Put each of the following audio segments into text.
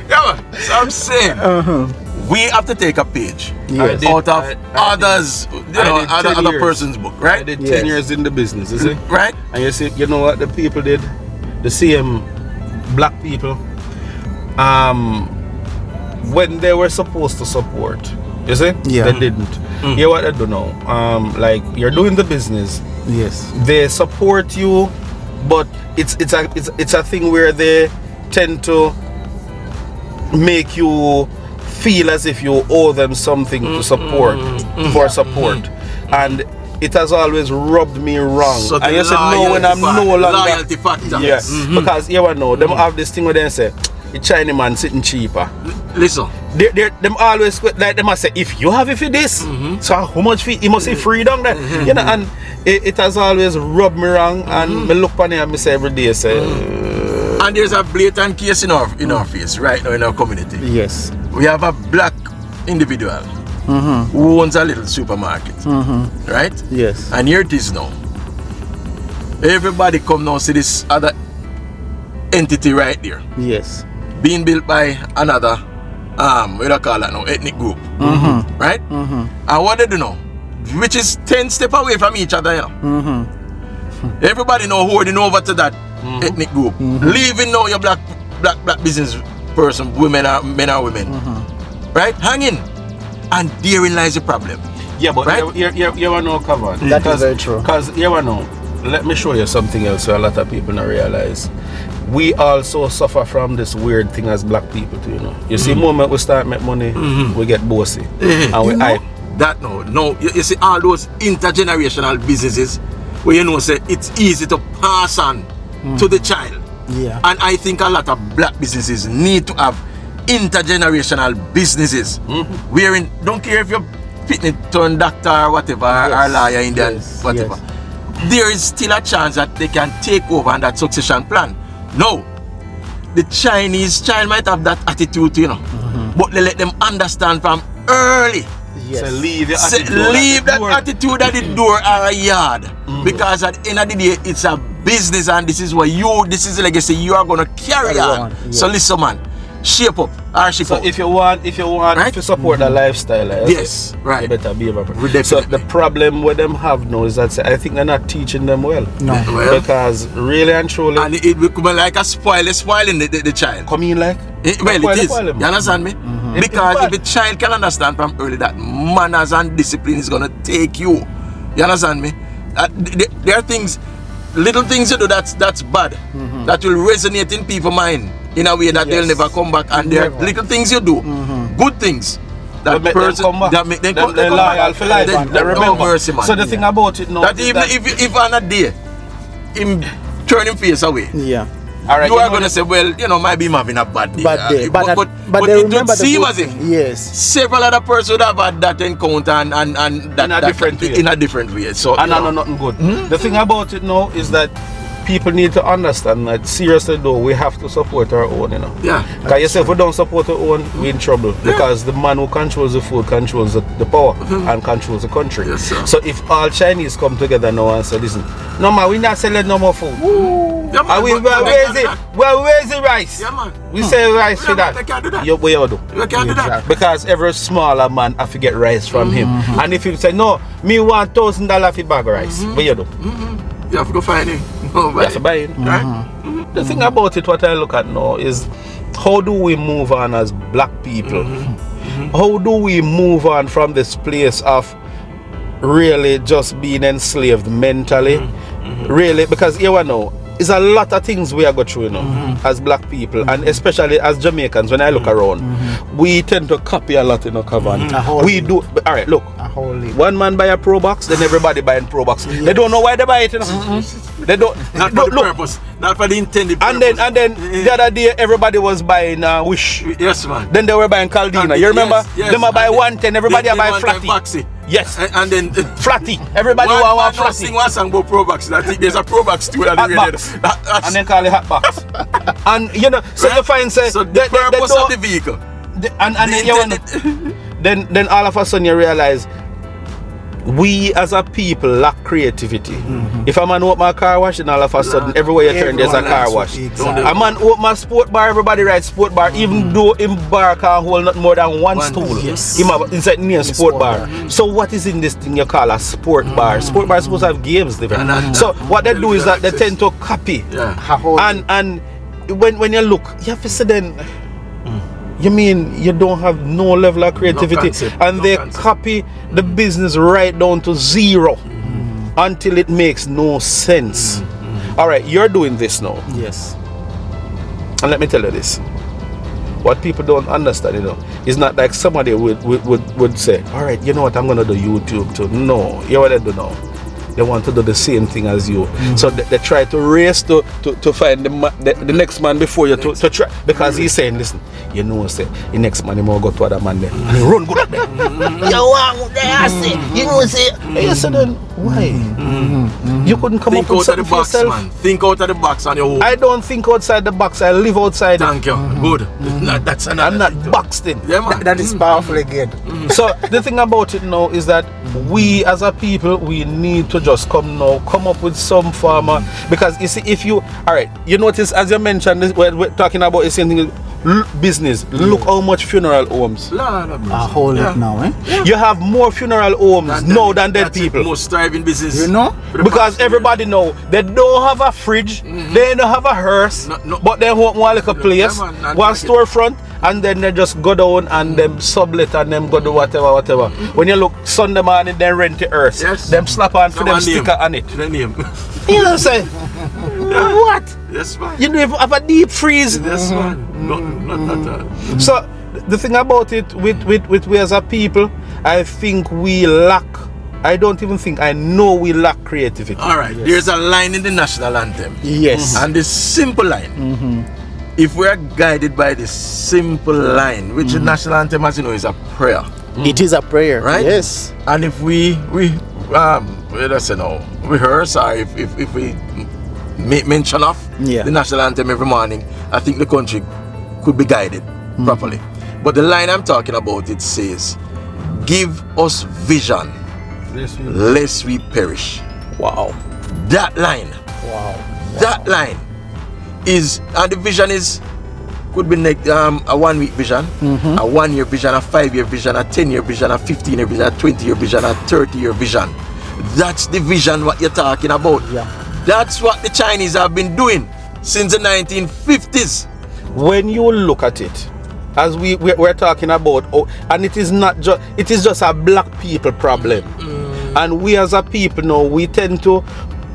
Yeah, man. So I'm saying, we have to take a page out of others, other person's book, right? I did 10 years in the business, you see? Right? And you see, you know what the people did? The same black people, when they were supposed to support, you see? Yeah. They didn't. Hear what they do now? Like, you're doing the business. Yes. They support you, but it's a thing where they tend to make you feel as if you owe them something to support, for support. And it has always rubbed me wrong. So and you said no when I'm no longer loyalty factor. Yes. Because you know, them have this thing where they say the Chinese man sitting cheaper. Listen. Them always like them must say if you have it for this, so how much fee you must say free down there. You know, and it has always rubbed me wrong, and me look on it and me say every day say and there's a blatant case in our face right now in our community. Yes. We have a black individual who owns a little supermarket. Right? Yes. And here it is now. Everybody come now see this other entity right there. Yes. Being built by another what do I call that now? Ethnic group. Right? And what they do now? Which is 10 steps away from each other, you know. Everybody now holding over to that ethnic group. Leaving now your black business person, men or women. Right? Hanging. And therein lies the problem. yeah, but right? you want to cover it. That is very true. Because you want to, let me show you something else where a lot of people don't realize. We also suffer from this weird thing as black people too, you know. You see, the moment we start make money, we get bossy. And we hype. That no, you see all those intergenerational businesses where you know say it's easy to pass on to the child. Yeah. And I think a lot of black businesses need to have intergenerational businesses. Wherein don't care if you're fitting turn doctor or whatever, or lawyer, Indian, whatever. There is still a chance that they can take over on that succession plan. No. The Chinese child might have that attitude, you know. But they let them understand from early. Yes. So leave your Say, attitude leave that attitude at the door or a yard. Because at the end of the day, it's a business and this is what this is the legacy you are gonna carry on. Yes. So listen, man, shape up or shape up. If you want right? to support the lifestyle, yes, right. you better be able. Definitely. So the problem with them have now is that I think they're not teaching them well. No. Well, Because really and truly, and it become like a spoiling the child. come in like Well, it is. spoil You them. understand me? Because if a child can understand from early that manners and discipline is gonna take you. You understand me? There are things, little things you do that's bad, that will resonate in people's mind in a way that they'll never come back. And there are little things you do, good things that make person them come back. that make them come They're loyal for life. They remember. No mercy, man. So the thing about it now that is even if on a day him turn him face away, Yeah. all right, you are gonna say, well, you know, maybe I'm having a bad day. Bad day. But But they it remember would the seem good as if thing. Yes. several other persons would have had that encounter and that, In a different way. In a different way. So and you I know nothing good. The thing about it now is that people need to understand that seriously though, we have to support our own, you know. Yeah. Because you say if we don't support our own, we're in trouble. Because the man who controls the food controls the power and controls the country. Yes, sir. So if all Chinese come together now and say, listen, no man, we're not selling no more food. Yeah, man, And where's the rice? Yeah, man. We say rice for that. They can't do that. What you do? You can't do that. Because every smaller man have to get rice from him. And if you say, no, me want $1,000 for bag of rice, what you do? You have to go find it. You have to buy it. Right? The thing about it, what I look at now is how do we move on as black people? How do we move on from this place of really just being enslaved mentally? Really, because you know, it's a lot of things we are going through, you know, as black people, and especially as Jamaicans. When I look around, we tend to copy a lot, you know, Kavan. We do. All right, look. One man buy a Pro Box, then everybody buying Pro Box. They don't know why they buy it, you know. They don't. Not for the purpose. Not for the intended And purpose. then the other day everybody was buying Wish. Yes, man. Then they were buying Caldina. You remember? Yes. Them buy 110. Everybody Then buy one Flatty. Boxy. Yes. And then Flatty. Everybody want Flatty. sing one song about Pro Box. I think there's a Pro Box too. Hot box. And then call it hot box. And you know, so you find say so the purpose of the vehicle. And then you want then all of a sudden you realize we as a people lack creativity. If a man open a car wash, and all of a sudden everywhere you turn there's a car wash. Exactly. A man open a sport bar, everybody rides sport bar, even though him bar can hold not more than one stool. Yes. Him have inside near sport bar. So what is in this thing you call a sport bar? Sport bar is supposed to have games there. So what they do is that they tend to copy. And when you look, you have to say then. You mean you don't have no level of creativity, and they copy the business right down to zero until it makes no sense. All right, you're doing this now. Yes. And let me tell you this. What people don't understand, is not like somebody would say, all right, you know what, I'm going to do YouTube too. No, you know what they do now? They want to do the same thing as you. So they try to race to find the next man before you to try. Because he's saying, listen, say, the next man, he will go to other man there. And he run good at them. You want there, say, say. You say then, why? You couldn't come up with something for yourself. Man. Think out of the box on your own. I don't think outside the box. I live outside. Thank you. Good. That's another I'm not boxed in. Yeah, man. That is powerful again. So the thing about it now is that we as a people, we need to just come up with some form of, because you see, if you, all right, you notice as you mentioned, we're talking about the same thing, business. Look how much funeral homes. A whole lot now, eh? Yeah. You have more funeral homes now than dead people. Most thriving business. You know? Because everybody know they don't have a fridge, they don't have a hearse, but they want one little place, one storefront, and then they just go down and them sublet and them go do whatever. When you look Sunday morning, they rent the hearse. Yes. Them slap on for them sticker on it. The name. You know what I'm saying? What? Yes, man. You don't even have a deep freeze. Yes, man. Not at all. So the thing about it with we as a people, I think we lack. I don't even think, I know we lack creativity. All right. Yes. There's a line in the national anthem. Yes. And this simple line. If we are guided by this simple line, which the national anthem, as you know, is a prayer. It is a prayer, right? Yes. And if we let's say no, rehearse, or if we make mention of the national anthem every morning, I think the country could be guided properly. But the line I'm talking about, it says, "Give us vision, lest we perish." Wow. That line. Wow. That line is, and the vision is, could be a 1 week vision, a 1 year vision, a 5 year vision, a 10 year vision, a 15 year vision, a 20 year vision, a 30 year vision. That's the vision what you're talking about. Yeah. That's what the Chinese have been doing since the 1950s. When you look at it, as we're talking about, and it is not just, it is just a black people problem. And we as a people now, we tend to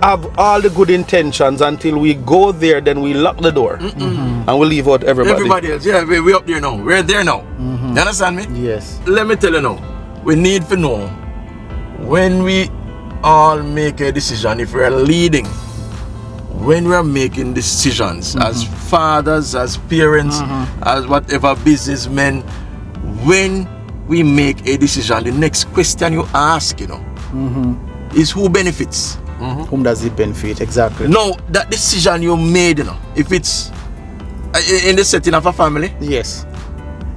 have all the good intentions until we go there, then we lock the door and we leave out everybody. Everybody else, yeah, we're up there now. We're there now. You understand me? Yes. Let me tell you now, we need to know when we all make a decision, if we're leading, when we're making decisions as fathers, as parents, as whatever businessmen, when we make a decision, the next question you ask, is who benefits? Whom does it benefit? Exactly. No, that decision you made, if it's in the setting of a family, Yes.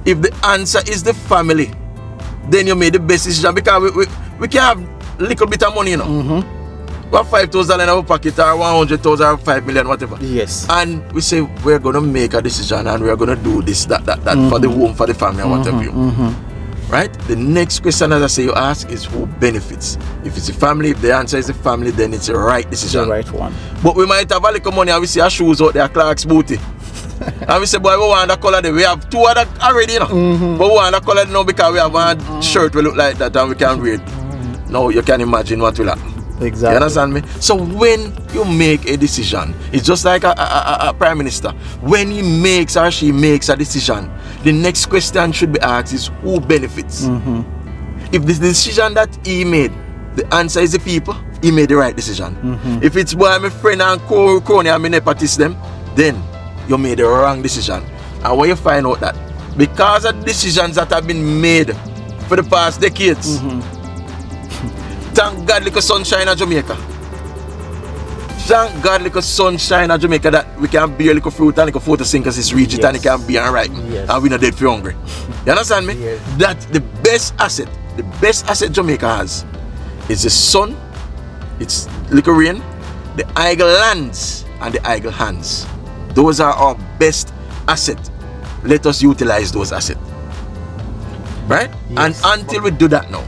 if the answer is the family, then you made the best decision, because we can have little bit of money, We have $5,000 in our pocket, or 100,000 or 5 million, whatever. Yes. And we say we're gonna make a decision and we're gonna do this, that for the home, for the family, and whatever. Right? The next question, as I say, you ask is who benefits. If it's the family, if the answer is the family, then it's the right decision. The right one. But we might have a little money and we see our shoes out there, Clark's booty. And we say, boy, we want that color there. We have two other already, But we want that color now because we have one shirt we look like that and we can wear it. Now you can imagine what will happen. Exactly. You understand me? So when you make a decision, it's just like a prime minister. When he makes or she makes a decision, the next question should be asked is who benefits? If the decision that he made, the answer is the people, he made the right decision. If it's boy, my friend and crony and me nepotist them, then you made the wrong decision. And when you find out that because of decisions that have been made for the past decades, thank God like a sunshine in Jamaica. Thank God like a sunshine in Jamaica that we can bear like a fruit and like a photosynthesis reach it and it can be and ripen. And we're not dead for hungry. You understand me? Yes. That's the best asset. The best asset Jamaica has It's the sun, it's little rain, the idle lands, and the idle hands. Those are our best assets. Let us utilize those assets. Right? Yes. And until we do that now,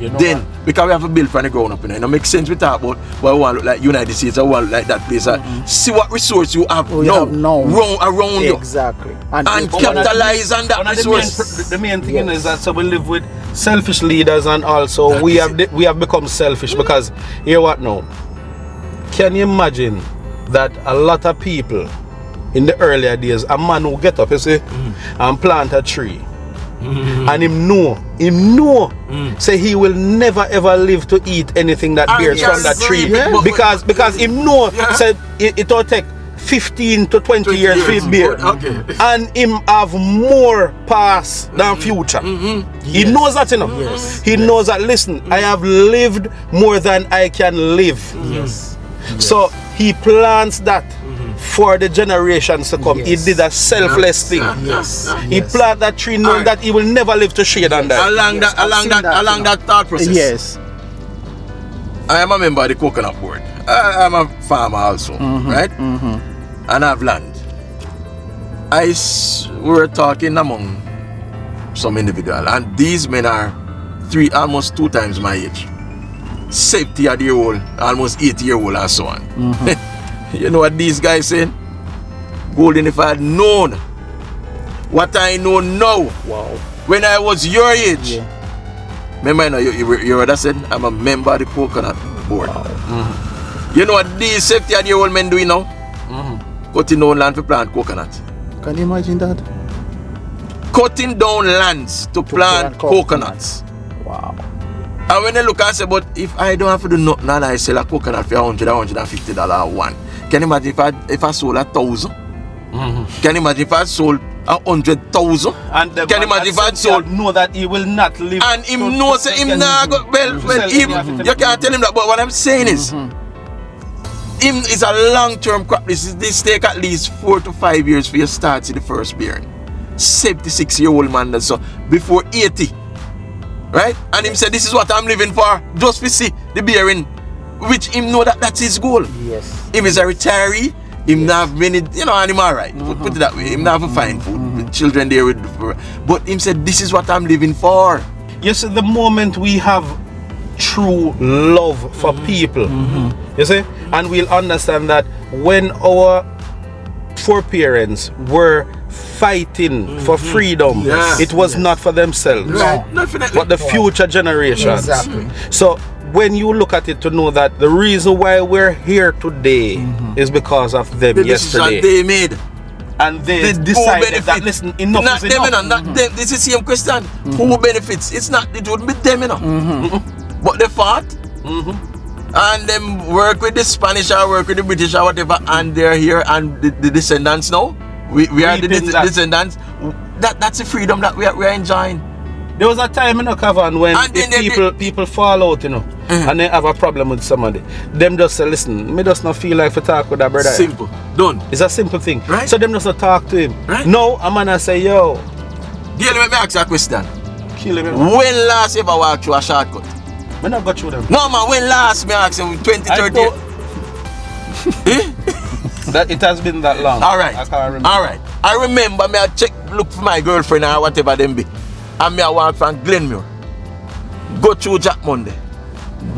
You know then, what? because we have to build from the ground up, it makes sense we talk about what we want to look like United States, or we want to look like that place. See what resource you have Oh, you now, have now. around you. Exactly. And but capitalize on that One of resource. the main thing Yes. is that so we live with selfish leaders, and also we have become selfish because hear what now? Can you imagine that a lot of people in the earlier days, a man who get up, you see, and plant a tree, and him know, say he will never ever live to eat anything that bears from that tree, yes. because him know said it will take 15 to 20 years for it bear, and him have more past than future. He knows that, you know. He knows that. Listen, I have lived more than I can live. So he plants that for the generations to come. He did a selfless thing. He planted that tree knowing that he will never live to shade on that. Along that thought process. Yes. I am a member of the coconut board. I'm a farmer also, right? And I have land. We were talking among some individual, and these men are almost 2 times my age. 70-year-old, almost 80-year-old, and so on. You know what these guys saying? Golden, if I had known what I know now, when I was your age. Remember, you what I said? I'm a member of the coconut board. You know what these 70-year-old men doing now? Cutting down land to plant coconut. Can you imagine that? Cutting down lands to plant coconuts. Wow. And when they look and say, but if I don't have to do nothing and I sell a coconut for $100, $150 one, can you imagine if I sold 1,000? Can you imagine if I sold 100,000? And the can you imagine if I sold? Know that he will not live. And him knows him nah go, you can't tell him that. But what I'm saying is, him is a long-term crop. This take at least 4 to 5 years for you to start to the first bearing. 76-year-old man, that's so before 80. Right? And him said, this is what I'm living for, just to see the bearing, which him know that that's his goal. Yes. If he's a retiree, him not have many, and him alright. Put it that way. Him not have to find food, with children there with. But him said, this is what I'm living for. You see, the moment we have true love for people, you see, and we'll understand that when our foreparents were fighting for freedom, it was not for themselves, but the future generations. Exactly. So when you look at it to know that the reason why we're here today is because of them The yesterday. decision they made. And they decided that, listen, enough not is them, enough. Not them. This is the same question. Who benefits? It wouldn't be them, But they fought. And them work with the Spanish or work with the British or whatever, and they're here, and the descendants now. We are the descendants. That's the freedom that we are enjoying. There was a time in Cavan when people fall out, and they have a problem with somebody. Them just say, listen, me just not feel like to talk with that brother. Simple. Done. It's a simple thing. Right. So them just not talk to him. Right. No, a man say, yo. Gail, let me ask you a question. Kill him. When last you ever walked through a shortcut? Me not got through them. No man, when last me ask you 20, 30? That it has been that long. Alright. I can't remember. Alright. I remember me I look for my girlfriend or whatever them be. And me I walk from Glenmure. Go through Jack Monday.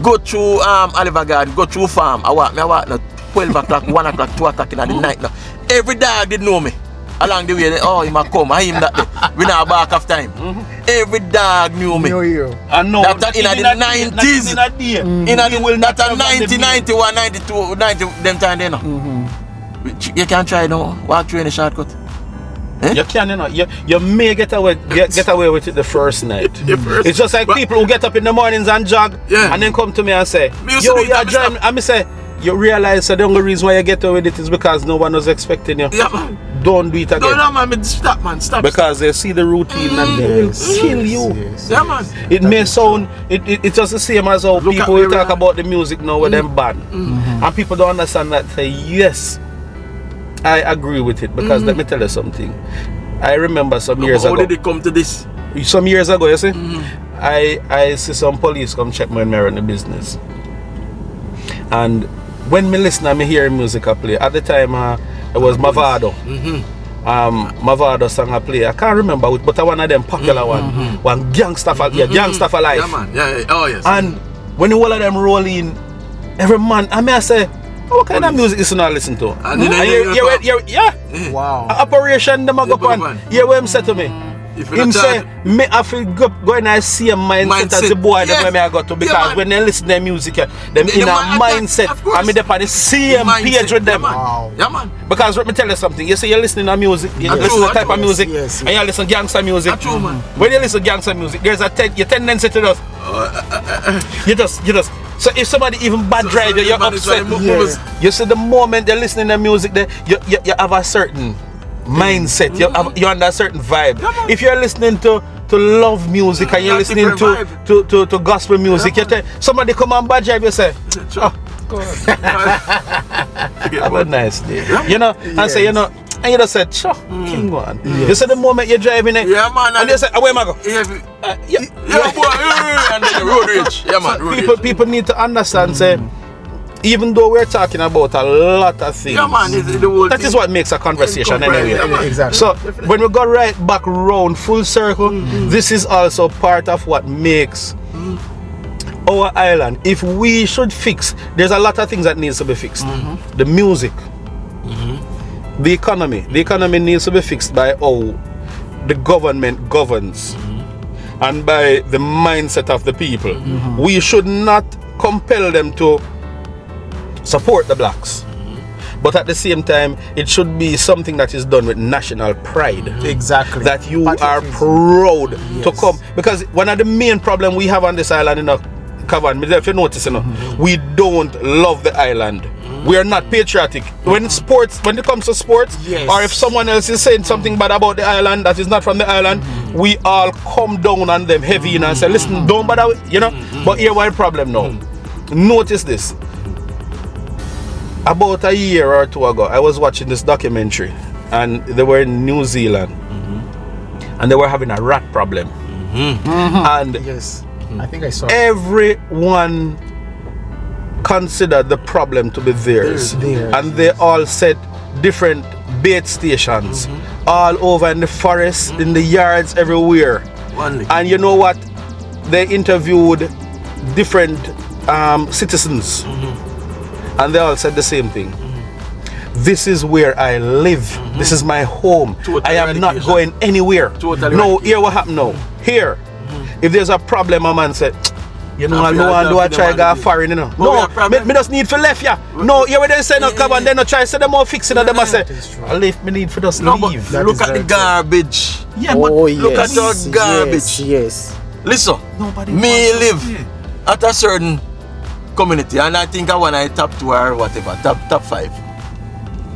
Go through Oliver Garden, go through farm. I walk now 12 o'clock, 1 o'clock, 2 o'clock in the night now. Every dog did know me. Along the way, he might come, I him that day. We now back of time. Every dog knew me. I know. That in the 90s. In the 90, 91, 92, 90, them time there now. You can't try now, walk through any shortcut. You can, you may get away with it the first night. It's just like people who get up in the mornings and jog and then come to me and say, yo, you're driving. And me say, you realize that the only reason why you get away with it is because no one was expecting you. Yeah, man. Don't do it again. No, man, stop, man, stop. Because they see the routine and they will kill you. Yeah, man. It may sound, it's just the same as how people will talk about the music now with them band. And people don't understand that. Say, yes, I agree with it, because let me tell you something. I remember some years ago. How did it come to this? Some years ago, you see, I see some police come check me when I run the business. And when me listen and me hear music I play, at the time it was Mavado. Mavado song I play. I can't remember which, but one of them popular one Gangsta for Gangsta for Life. Yeah, man. Yeah. Oh, yes. And when all of them roll in, every man, I say, what kind of music is not listen to? And yeah. Wow. Operation them go on. Yeah, what him say to me? Him say, me I feel go in a same mindset as the boy that when I got to, because when they listen to their music, them in a mindset, I mean they on the same page with them. Wow. Yeah, man. Because let me tell you something, you say you're listening to music, you listen to type of music, yes. and you listen to gangster music. True, man. When you listen to gangster music, there's your tendency to just, you just. So if somebody even bad drive you, you're upset. You see the moment they're listening to music, you have a certain mindset, you're under a certain vibe. If you're listening to love music and you're listening to gospel music, you tell somebody come on bad drive, you say, oh God, have a nice day. You know, and say, you know, and you just said, sure, King go on. You see the moment you're driving it, man, and you say, where am I go? Boy, and then the road rage. Yeah, man, So people need to understand, say, even though we're talking about a lot of things, that is what makes a conversation anyway. Exactly. So when we go right back round full circle, this is also part of what makes our island. If we should fix, there's a lot of things that needs to be fixed. The music, the economy needs to be fixed by how the government governs and by the mindset of the people. We should not compel them to support the blacks, but at the same time it should be something that is done with national pride. Exactly. That you are proud to come, because one of the main problem we have on this island, you know, Kavan, if you notice, you know, we don't love the island. We are not patriotic. When it comes to sports, or if someone else is saying something bad about the island that is not from the island, we all come down on them heavy and say, listen, don't bother, you know. But here what the problem now. Notice this. About a year or two ago, I was watching this documentary, and they were in New Zealand, and they were having a rat problem. And yes, I think I saw it. Everyone considered the problem to be theirs, and they all set different bait stations all over in the forest, in the yards, everywhere. And you know what? They interviewed different citizens. And they all said the same thing. This is where I live. This is my home. I am not going anywhere. No, here what happened now? Here, if there's a problem, a man said, you know, I don't want to try to go foreign, you know. No, me just need for left, yeah. No, here we then say no come and then no try, say them all fixing it. Them I say, I leave, me need for just leave. Look at the garbage. Yeah, but look at the garbage. Yes. Listen, me live at a certain community, and I think I want to top 2 or whatever, top 5.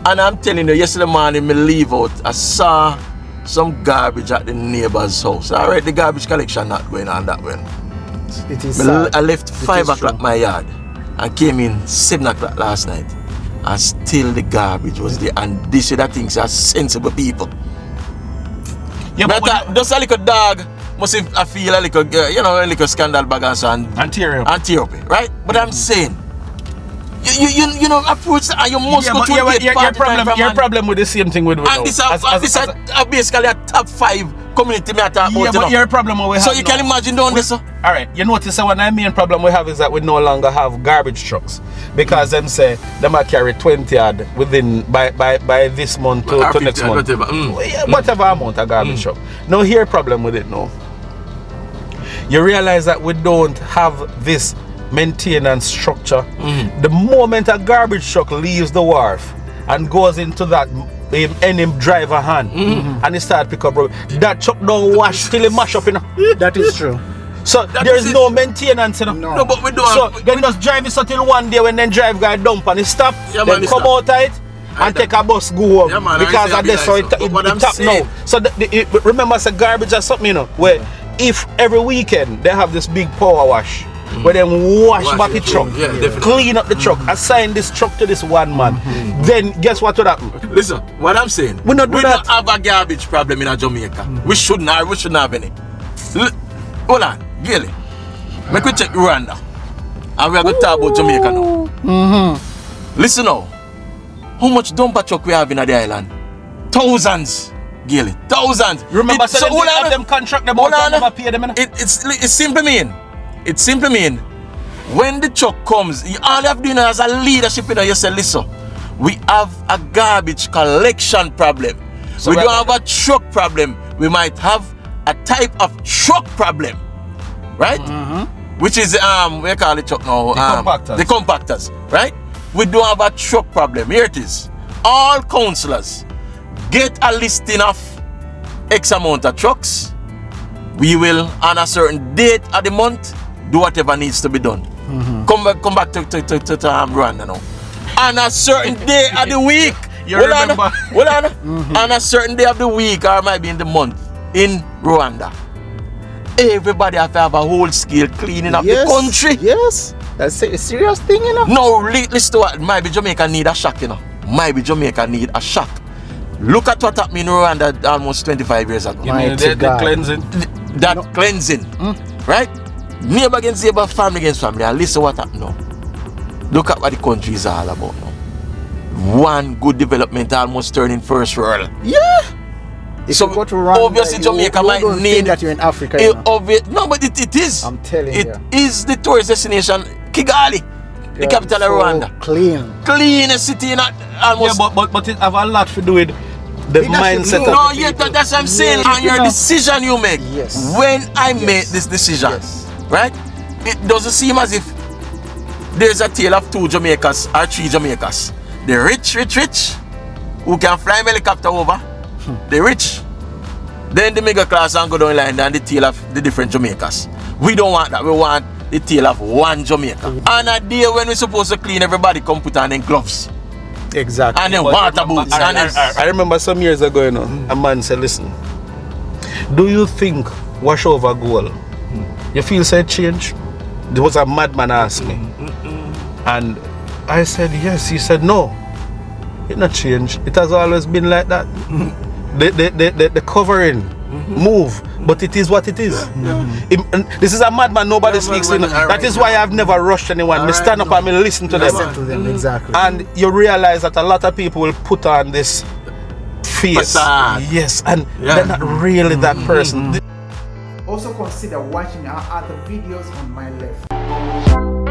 And I'm telling you, yesterday morning me leave out, I saw some garbage at the neighbor's house. Alright, the garbage collection not going on that way. It is I left 5 o'clock my yard and came in 7 o'clock last night, and still the garbage was there. And these are the things are sensible people. Yeah, but just a little dog must I feel a little, you know, a little scandal bag and tear up, right? But I'm saying, you know, approach and you must go to your problem with the same thing with and this is basically a top 5 community me talk about. Yeah, but your problem we have. So you can imagine doing this. Alright, you notice one of the main problem we have is that we no longer have garbage trucks, because them say they might carry 20 yard within by this month to next month. Whatever amount of garbage truck. Now here problem with it now. You realize that we don't have this maintenance structure. The moment a garbage truck leaves the wharf and goes into that any driver hand and he start pick up, that truck don't wash till it mash up, you know. That is true. So there is no maintenance, you know. No, but we don't. So then just drive it until one day when then drive guy dump and he stop, then come out of it and take a bus go home, because of this, so it tap now. So remember, it's a garbage or something, you know, where if every weekend they have this big power wash, where they wash back the truck, clean up the truck, assign this truck to this one man, then guess what would happen? Listen, what I'm saying, we don't have a garbage problem in Jamaica. We shouldn't have any. Hold on. Gilly, make we check Rwanda. And we are going to talk about Jamaica now. Listen now. How much dumper truck we have in the island? Thousands. Gilly, thousands. Remember, so them contract them out and never pay them. It simply mean. It simply mean. When the truck comes, all you have to do as a leadership, you say, listen, we have a garbage collection problem. So we don't have a truck problem. We might have a type of truck problem. Right? Which is, we call it truck now. The compactors. Right? We don't have a truck problem. Here it is. All councillors, get a listing of X amount of trucks. We will, on a certain date of the month, do whatever needs to be done. Come back to Rwanda now. On a certain day of the week. Hold on. On a certain day of the week, or might be in the month, in Rwanda, everybody have to have a whole scale cleaning up the country. Yes. That's a serious thing, you know. No, listen to what. Maybe Jamaica need a shock, you know. Maybe Jamaica need a shock. Look at what happened in Rwanda almost 25 years ago. The cleansing. That cleansing. Right? Neighbor against neighbor, family against family. And listen what happened now. Look at what the country is all about now. One good development almost turning first world. Yeah. If you go to Rwanda, obviously Jamaica might need that you're in Africa. You know? No, but it is. I'm telling you. It is the tourist destination. Kigali, the capital of Rwanda. Cleanest city in almost. Yeah, but it have a lot to do with the mindset. No, yeah, that's what I'm saying. And your decision you make. Yes. When I made this decision, right? It doesn't seem as if there's a tale of 2 Jamaicas or 3 Jamaicas. The rich, who can fly a helicopter over. The rich. Then the middle class and go down the line and the tale of the different Jamaicas. We don't want that. We want the tale of one Jamaica. And a day when we're supposed to clean, everybody come put on them gloves. Exactly. And then water boots. I remember some years ago, you know, a man said, listen, do you think wash over goal? You feel said change? There was a madman asked me. And I said, yes. He said, no. It not changed. It has always been like that. The covering move, but it is what it is. This is a madman, nobody speaks in. That is why I've never rushed anyone. I stand up and me listen to them. Exactly. And you realize that a lot of people will put on this face. Yes, and they're not really that person. Also consider watching our other videos on my left.